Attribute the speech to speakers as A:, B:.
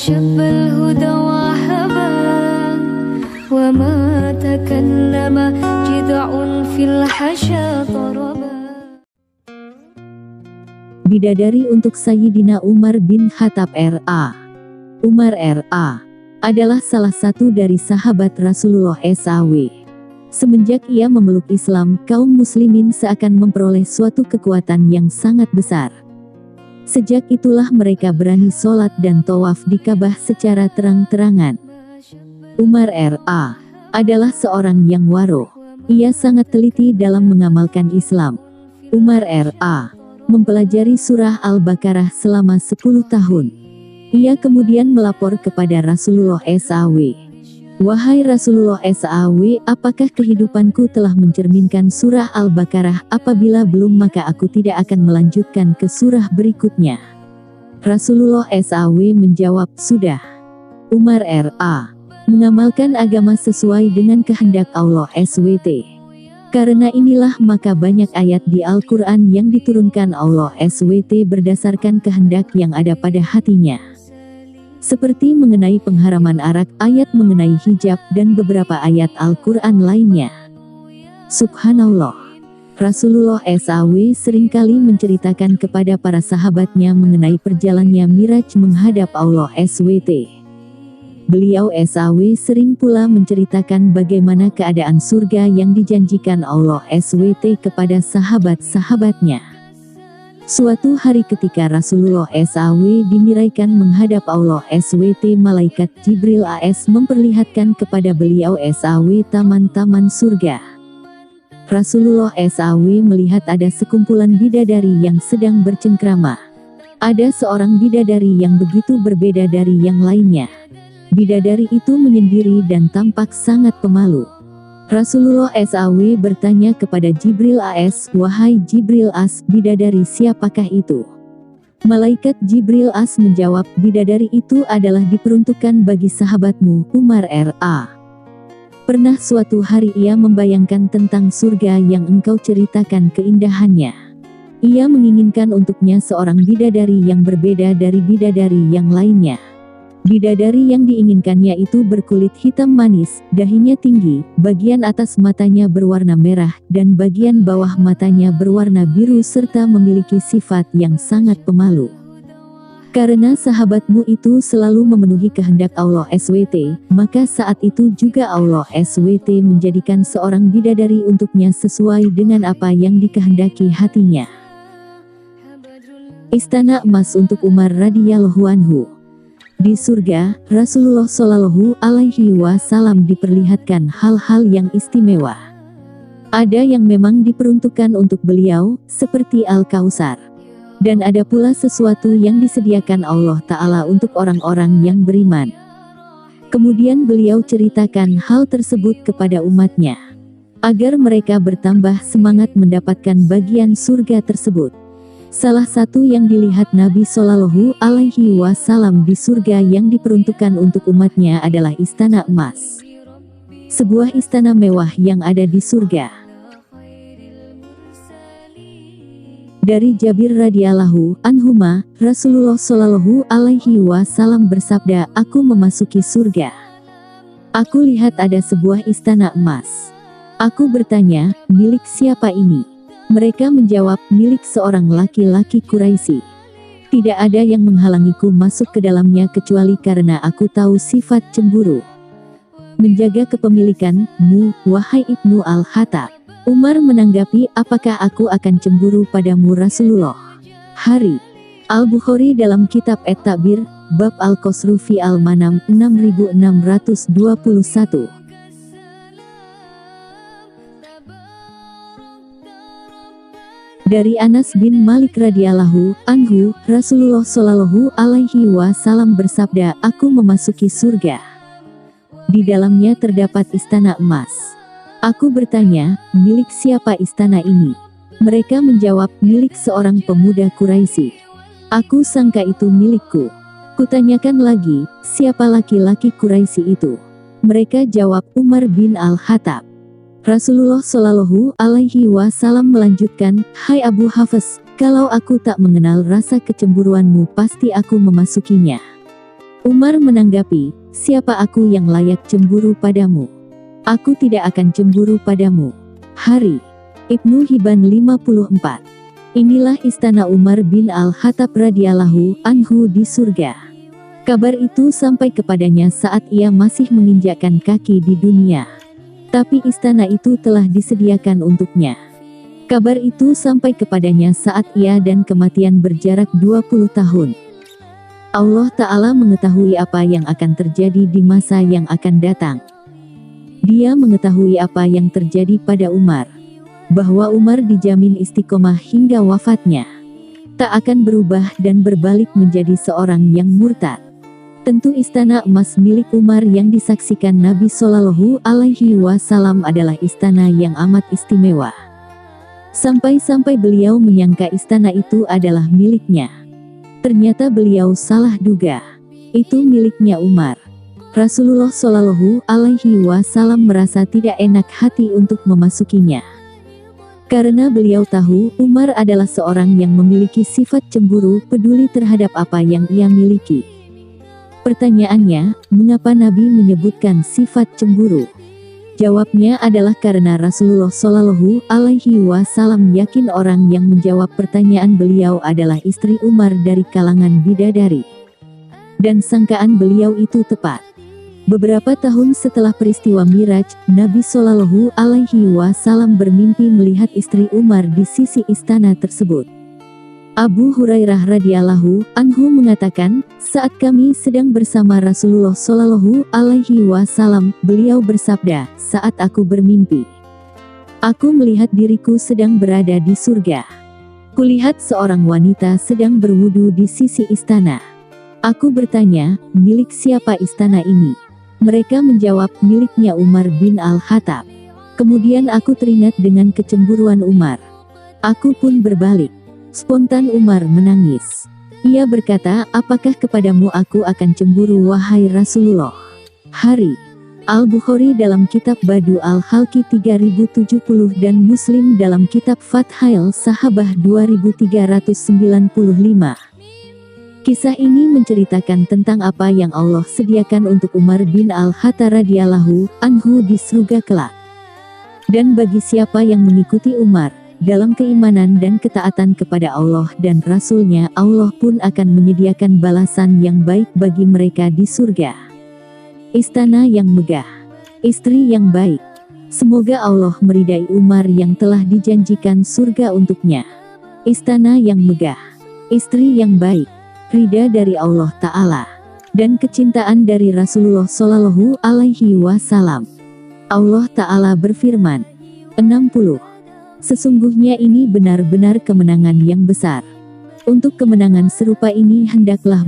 A: شب الهدى وهبا وما تكلم جذع في الحشا طربا.
B: Bidadari untuk Sayyidina Umar bin Khattab R.A. Umar R.A. adalah salah satu dari sahabat Rasulullah SAW. Semenjak ia memeluk Islam, kaum muslimin seakan memperoleh suatu kekuatan yang sangat besar. Sejak itulah mereka berani sholat dan tawaf di Ka'bah secara terang-terangan. Umar R.A. adalah seorang yang waro. Ia sangat teliti dalam mengamalkan Islam. Umar R.A. mempelajari surah Al-Baqarah selama 10 tahun. Ia kemudian melapor kepada Rasulullah SAW. Wahai Rasulullah SAW, apakah kehidupanku telah mencerminkan surah Al-Baqarah? Apabila belum, maka aku tidak akan melanjutkan ke surah berikutnya. Rasulullah SAW menjawab, sudah. Umar R.A. mengamalkan agama sesuai dengan kehendak Allah SWT. Karena inilah maka banyak ayat di Al-Quran yang diturunkan Allah SWT berdasarkan kehendak yang ada pada hatinya. Seperti mengenai pengharaman arak, ayat mengenai hijab, dan beberapa ayat Al-Quran lainnya. Subhanallah. Rasulullah SAW seringkali menceritakan kepada para sahabatnya mengenai perjalanannya Miraj menghadap Allah SWT. Beliau SAW sering pula menceritakan bagaimana keadaan surga yang dijanjikan Allah SWT kepada sahabat-sahabatnya. Suatu hari ketika Rasulullah SAW dimiraikan menghadap Allah SWT, malaikat Jibril AS memperlihatkan kepada beliau SAW taman-taman surga. Rasulullah SAW melihat ada sekumpulan bidadari yang sedang bercengkrama. Ada seorang bidadari yang begitu berbeda dari yang lainnya. Bidadari itu menyendiri dan tampak sangat pemalu. Rasulullah SAW bertanya kepada Jibril AS, wahai Jibril AS, bidadari siapakah itu? Malaikat Jibril AS menjawab, bidadari itu adalah diperuntukkan bagi sahabatmu, Umar R.A. Pernah suatu hari ia membayangkan tentang surga yang engkau ceritakan keindahannya. Ia menginginkan untuknya seorang bidadari yang berbeda dari bidadari yang lainnya. Bidadari yang diinginkannya itu berkulit hitam manis, dahinya tinggi, bagian atas matanya berwarna merah, dan bagian bawah matanya berwarna biru serta memiliki sifat yang sangat pemalu. Karena sahabatmu itu selalu memenuhi kehendak Allah SWT, maka saat itu juga Allah SWT menjadikan seorang bidadari untuknya sesuai dengan apa yang dikehendaki hatinya. Istana emas untuk Umar radhiyallahu anhu. Di surga, Rasulullah Shallallahu Alaihi Wasallam diperlihatkan hal-hal yang istimewa. Ada yang memang diperuntukkan untuk beliau, seperti Al-Kautsar. Dan ada pula sesuatu yang disediakan Allah Ta'ala untuk orang-orang yang beriman. Kemudian beliau ceritakan hal tersebut kepada umatnya, agar mereka bertambah semangat mendapatkan bagian surga tersebut. Salah satu yang dilihat Nabi Shallallahu Alaihi Wasallam di surga yang diperuntukkan untuk umatnya adalah istana emas. Sebuah istana mewah yang ada di surga. Dari Jabir radhiyallahu anhuma, Rasulullah Shallallahu Alaihi Wasallam bersabda, aku memasuki surga. Aku lihat ada sebuah istana emas. Aku bertanya, milik siapa ini? Mereka menjawab, milik seorang laki-laki Quraisy. Tidak ada yang menghalangiku masuk ke dalamnya kecuali karena aku tahu sifat cemburu. Menjaga kepemilikanmu, wahai Ibnu Al-Khattab. Umar menanggapi, apakah aku akan cemburu padamu Rasulullah? Hari Al-Bukhari dalam kitab At-Ta'bir, bab Al-Qasru fi Al-Manam 6621. Dari Anas bin Malik radhiyallahu anhu, Rasulullah Shallallahu Alaihi Wasallam bersabda, aku memasuki surga. Di dalamnya terdapat istana emas. Aku bertanya, milik siapa istana ini? Mereka menjawab, milik seorang pemuda Quraisy. Aku sangka itu milikku. Kutanyakan lagi, siapa laki-laki Quraisy itu? Mereka jawab, Umar bin Al-Khattab. Rasulullah Shallallahu Alaihi Wasallam melanjutkan, hai Abu Hafs, kalau aku tak mengenal rasa kecemburuanmu pasti aku memasukinya. Umar menanggapi, siapa aku yang layak cemburu padamu? Aku tidak akan cemburu padamu. Hari. Ibnu Hibban 54. Inilah istana Umar bin Al-Khattab radhiyallahu anhu di surga. Kabar itu sampai kepadanya saat ia masih menginjakkan kaki di dunia. Tapi istana itu telah disediakan untuknya. Kabar itu sampai kepadanya saat ia dan kematian berjarak 20 tahun. Allah Ta'ala mengetahui apa yang akan terjadi di masa yang akan datang. Dia mengetahui apa yang terjadi pada Umar. Bahwa Umar dijamin istiqomah hingga wafatnya. Tak akan berubah dan berbalik menjadi seorang yang murtad. Tentu istana emas milik Umar yang disaksikan Nabi Shallallahu Alaihi Wasallam adalah istana yang amat istimewa. Sampai-sampai beliau menyangka istana itu adalah miliknya. Ternyata beliau salah duga. Itu miliknya Umar. Rasulullah Shallallahu Alaihi Wasallam merasa tidak enak hati untuk memasukinya. Karena beliau tahu Umar adalah seorang yang memiliki sifat cemburu, peduli terhadap apa yang ia miliki. Pertanyaannya, mengapa Nabi menyebutkan sifat cemburu? Jawabnya adalah karena Rasulullah Shallallahu Alaihi Wasallam yakin orang yang menjawab pertanyaan beliau adalah istri Umar dari kalangan bidadari. Dan sangkaan beliau itu tepat. Beberapa tahun setelah peristiwa Miraj, Nabi Shallallahu Alaihi Wasallam bermimpi melihat istri Umar di sisi istana tersebut. Abu Hurairah radhiyallahu anhu mengatakan, saat kami sedang bersama Rasulullah Shallallahu Alaihi Wasallam, beliau bersabda, saat aku bermimpi, aku melihat diriku sedang berada di surga. Kulihat seorang wanita sedang berwudu di sisi istana. Aku bertanya, milik siapa istana ini? Mereka menjawab, miliknya Umar bin Al-Khattab. Kemudian aku teringat dengan kecemburuan Umar. Aku pun berbalik. Spontan Umar menangis. Ia berkata, apakah kepadamu aku akan cemburu wahai Rasulullah? Hari. Al-Bukhari dalam kitab Badu Al-Khalqi 3070 dan Muslim dalam kitab Fathail Sahabah 2395. Kisah ini menceritakan tentang apa yang Allah sediakan untuk Umar bin Al-Khattab radhiyallahu anhu di surga kelak. Dan bagi siapa yang mengikuti Umar dalam keimanan dan ketaatan kepada Allah dan Rasul-Nya, Allah pun akan menyediakan balasan yang baik bagi mereka di surga. Istana yang megah, istri yang baik. Semoga Allah meridai Umar yang telah dijanjikan surga untuknya. Istana yang megah, istri yang baik, ridha dari Allah Ta'ala, dan kecintaan dari Rasulullah Shallallahu Alaihi Wasallam. Allah Ta'ala berfirman, 60. Sesungguhnya ini benar-benar kemenangan yang besar. Untuk kemenangan serupa ini hendaklah